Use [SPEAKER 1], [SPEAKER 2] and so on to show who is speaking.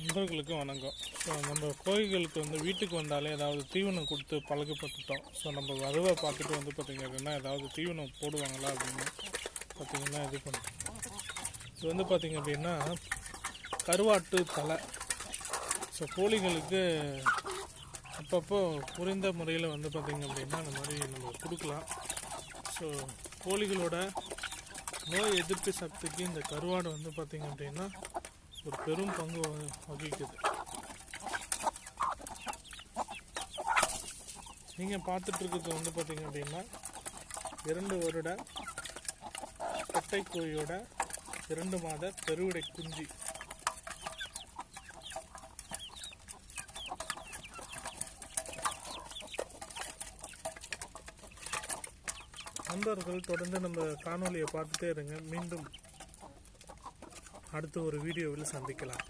[SPEAKER 1] நண்பர்களுக்கு வணக்கம். ஸோ நம்ம கோழிகளுக்கு வந்து வீட்டுக்கு வந்தாலே ஏதாவது தீவனம் கொடுத்து பழக்கப்பட்டுட்டோம். ஸோ நம்ம வருவை பார்த்துட்டு வந்து பார்த்திங்க அப்படின்னா ஏதாவது தீவனம் போடுவாங்களா அப்படின்னு பார்த்திங்கன்னா இது பண்ணுறோம். இது வந்து பார்த்திங்க அப்படின்னா கருவாட்டு தலை. ஸோ கோழிகளுக்கு அப்பப்போ புரிந்த முறையில் வந்து பார்த்திங்க அப்படின்னா அந்த மாதிரி நம்ம கொடுக்கலாம். ஸோ கோழிகளோட நோய் எதிர்ப்பு சக்திக்கு இந்த கருவாடு வந்து பார்த்திங்க அப்படின்னா ஒரு பெரும் பங்கு வகிக்குது. நீங்கள் பார்த்துட்டு இருக்கிறது வந்து பார்த்தீங்க அப்படின்னா 2 வருட பெட்டை கோழியோட 2 மாத பெருவிடை குஞ்சு. நண்பர்கள் தொடர்ந்து நம்ம காணொலியை பார்த்துட்டே இருங்க. மீண்டும் அடுத்த ஒரு வீடியோவில் சந்திக்கலாம்.